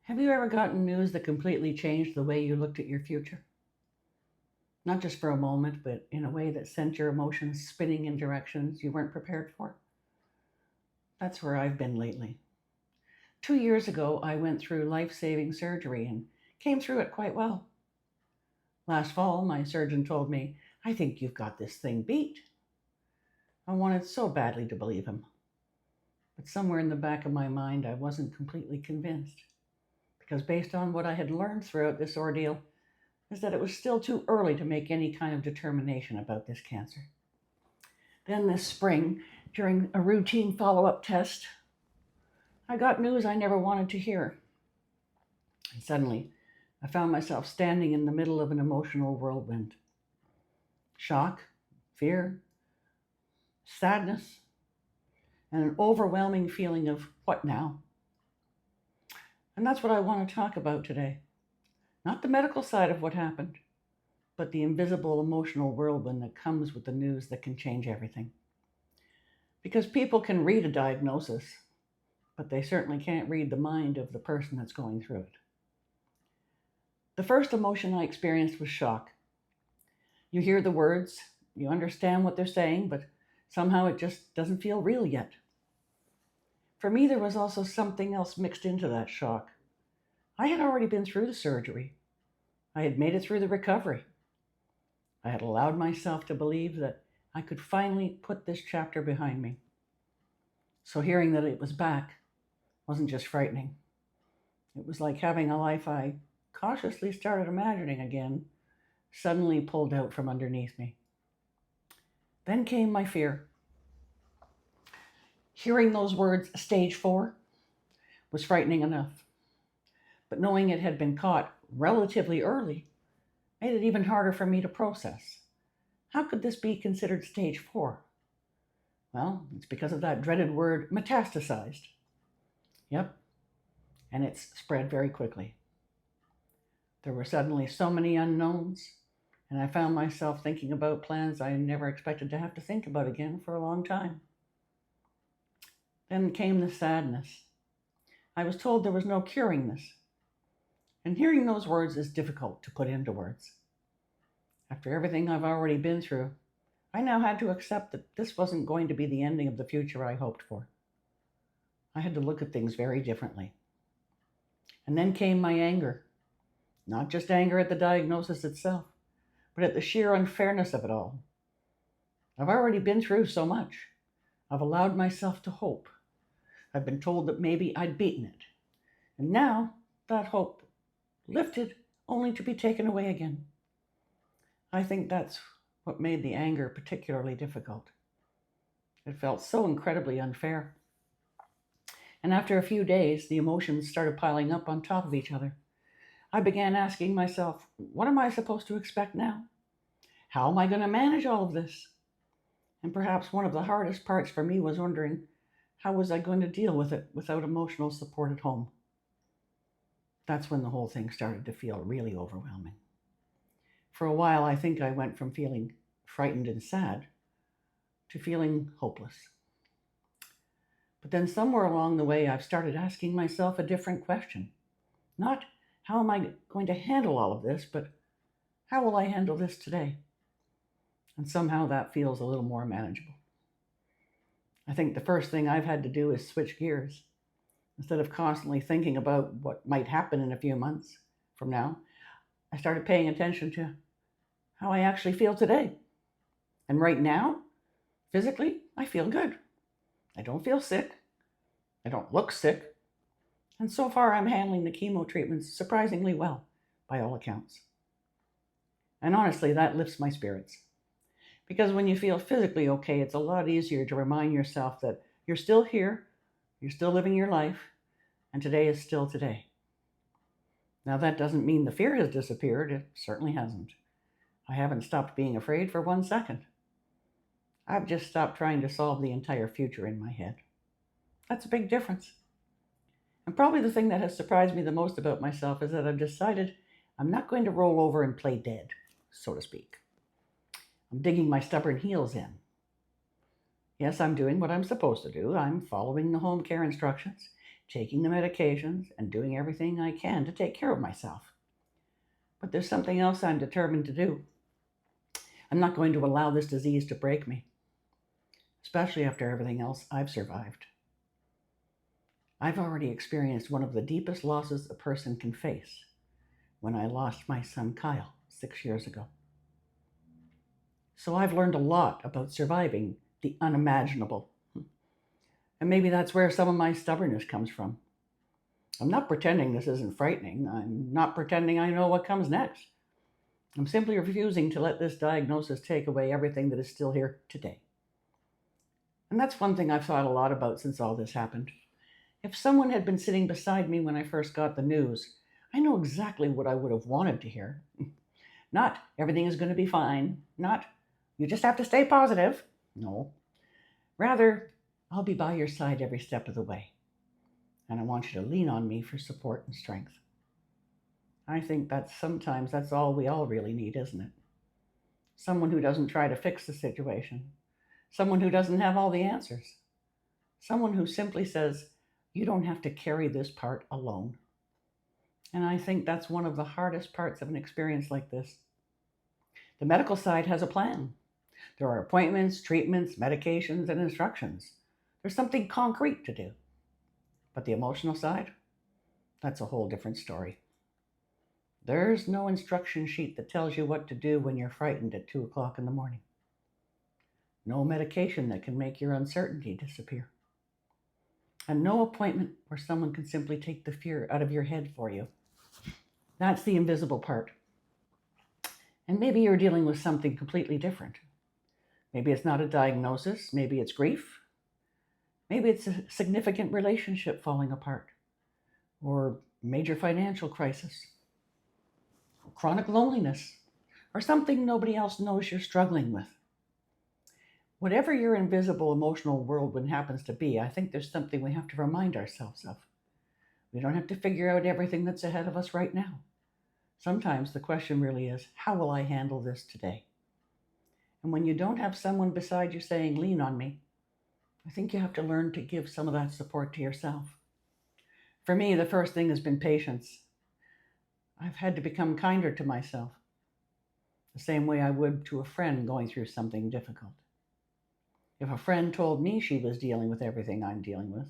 Have you ever gotten news that completely changed the way you looked at your future? Not just for a moment, but in a way that sent your emotions spinning in directions you weren't prepared for? That's where I've been lately. 2 years ago, I went through life saving surgery and came through it quite well. Last fall, my surgeon told me, "I think you've got this thing beat." I wanted so badly to believe him, but somewhere in the back of my mind, I wasn't completely convinced. Because based on what I had learned throughout this ordeal, is that it was still too early to make any kind of determination about this cancer. Then this spring, during a routine follow up test, I got news I never wanted to hear. And suddenly, I found myself standing in the middle of an emotional whirlwind. Shock, fear, sadness, and an overwhelming feeling of what now? And that's what I want to talk about today. Not the medical side of what happened, but the invisible emotional whirlwind that comes with the news that can change everything. Because people can read a diagnosis, but they certainly can't read the mind of the person that's going through it. The first emotion I experienced was shock. You hear the words, you understand what they're saying, but somehow it just doesn't feel real yet. For me, there was also something else mixed into that shock. I had already been through the surgery. I had made it through the recovery. I had allowed myself to believe that I could finally put this chapter behind me. So hearing that it was back wasn't just frightening. It was like having a life I cautiously started imagining again suddenly pulled out from underneath me. Then came my fear. Hearing those words, stage 4, was frightening enough. But knowing it had been caught relatively early made it even harder for me to process. How could this be considered stage 4? Well, it's because of that dreaded word, metastasized. Yep, and it's spread very quickly. There were suddenly so many unknowns, and I found myself thinking about plans I never expected to have to think about again for a long time. Then came the sadness. I was told there was no curing this. And hearing those words is difficult to put into words. After everything I've already been through, I now had to accept that this wasn't going to be the ending of the future I hoped for. I had to look at things very differently. And then came my anger. Not just anger at the diagnosis itself, but at the sheer unfairness of it all. I've already been through so much. I've allowed myself to hope. I've been told that maybe I'd beaten it. And now that hope lifted only to be taken away again. I think that's what made the anger particularly difficult. It felt so incredibly unfair. And after a few days, the emotions started piling up on top of each other. I began asking myself, what am I supposed to expect now? How am I going to manage all of this? And perhaps one of the hardest parts for me was wondering, how was I going to deal with it without emotional support at home? That's when the whole thing started to feel really overwhelming. For a while, I think I went from feeling frightened and sad to feeling hopeless. But then somewhere along the way, I've started asking myself a different question. Not, how am I going to handle all of this, but how will I handle this today? And somehow that feels a little more manageable. I think the first thing I've had to do is switch gears. Instead of constantly thinking about what might happen in a few months from now, I started paying attention to how I actually feel today. And right now, physically, I feel good. I don't feel sick. I don't look sick. And so far, I'm handling the chemo treatments surprisingly well, by all accounts. And honestly, that lifts my spirits. Because when you feel physically okay, it's a lot easier to remind yourself that you're still here, you're still living your life, and today is still today. Now, that doesn't mean the fear has disappeared. It certainly hasn't. I haven't stopped being afraid for 1 second. I've just stopped trying to solve the entire future in my head. That's a big difference. And probably the thing that has surprised me the most about myself is that I've decided I'm not going to roll over and play dead, so to speak. I'm digging my stubborn heels in. Yes, I'm doing what I'm supposed to do. I'm following the home care instructions, taking the medications and doing everything I can to take care of myself. But there's something else I'm determined to do. I'm not going to allow this disease to break me, especially after everything else I've survived. I've already experienced one of the deepest losses a person can face when I lost my son Kyle 6 years ago. So I've learned a lot about surviving the unimaginable. And maybe that's where some of my stubbornness comes from. I'm not pretending this isn't frightening. I'm not pretending I know what comes next. I'm simply refusing to let this diagnosis take away everything that is still here today. And that's one thing I've thought a lot about since all this happened. If someone had been sitting beside me when I first got the news, I know exactly what I would have wanted to hear. Not, everything is going to be fine. Not, you just have to stay positive. No. Rather, I'll be by your side every step of the way. And I want you to lean on me for support and strength. I think sometimes that's all we all really need, isn't it? Someone who doesn't try to fix the situation. Someone who doesn't have all the answers. Someone who simply says, you don't have to carry this part alone. And I think that's one of the hardest parts of an experience like this. The medical side has a plan. There are appointments, treatments, medications, and instructions. There's something concrete to do. But the emotional side, that's a whole different story. There's no instruction sheet that tells you what to do when you're frightened at 2 o'clock in the morning. No medication that can make your uncertainty disappear. And no appointment where someone can simply take the fear out of your head for you. That's the invisible part. And maybe you're dealing with something completely different. Maybe it's not a diagnosis. Maybe it's grief. Maybe it's a significant relationship falling apart, or major financial crisis, chronic loneliness, or something nobody else knows you're struggling with. Whatever your invisible emotional whirlwind happens to be, I think there's something we have to remind ourselves of. We don't have to figure out everything that's ahead of us right now. Sometimes the question really is, how will I handle this today? And when you don't have someone beside you saying, lean on me, I think you have to learn to give some of that support to yourself. For me, the first thing has been patience. I've had to become kinder to myself, the same way I would to a friend going through something difficult. If a friend told me she was dealing with everything I'm dealing with,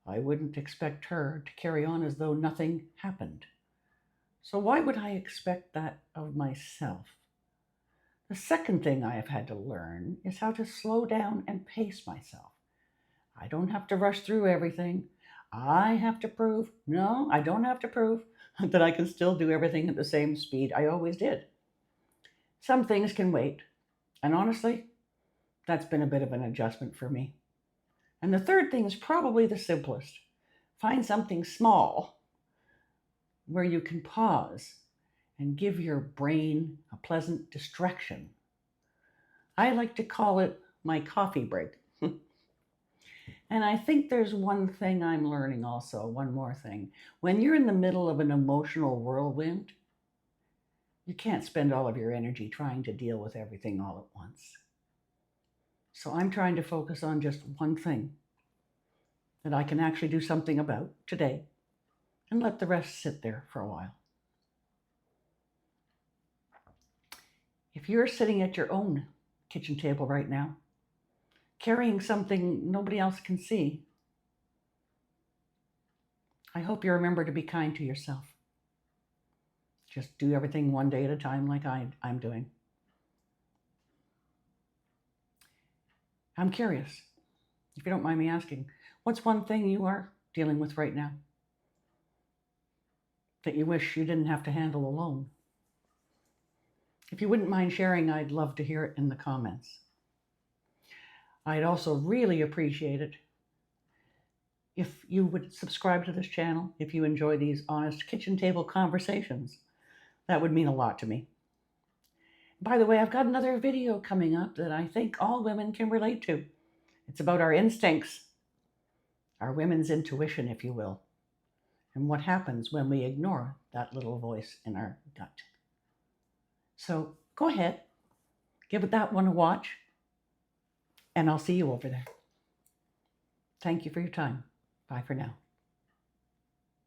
I wouldn't expect her to carry on as though nothing happened. So why would I expect that of myself? The second thing I have had to learn is how to slow down and pace myself. I don't have to rush through everything. I have to prove, no, I don't have to prove that I can still do everything at the same speed I always did. Some things can wait. And honestly, that's been a bit of an adjustment for me. And the third thing is probably the simplest. Find something small where you can pause and give your brain a pleasant distraction. I like to call it my coffee break. And I think there's one thing I'm learning also, one more thing. When you're in the middle of an emotional whirlwind, you can't spend all of your energy trying to deal with everything all at once. So I'm trying to focus on just one thing that I can actually do something about today and let the rest sit there for a while. If you're sitting at your own kitchen table right now, carrying something nobody else can see, I hope you remember to be kind to yourself. Just do everything one day at a time like I'm doing. I'm curious, if you don't mind me asking, what's one thing you are dealing with right now that you wish you didn't have to handle alone? If you wouldn't mind sharing, I'd love to hear it in the comments. I'd also really appreciate it if you would subscribe to this channel, if you enjoy these honest kitchen table conversations. That would mean a lot to me. By the way, I've got another video coming up that I think all women can relate to. It's about our instincts, our women's intuition, if you will, and what happens when we ignore that little voice in our gut. So go ahead, give that one a watch, and I'll see you over there. Thank you for your time. Bye for now.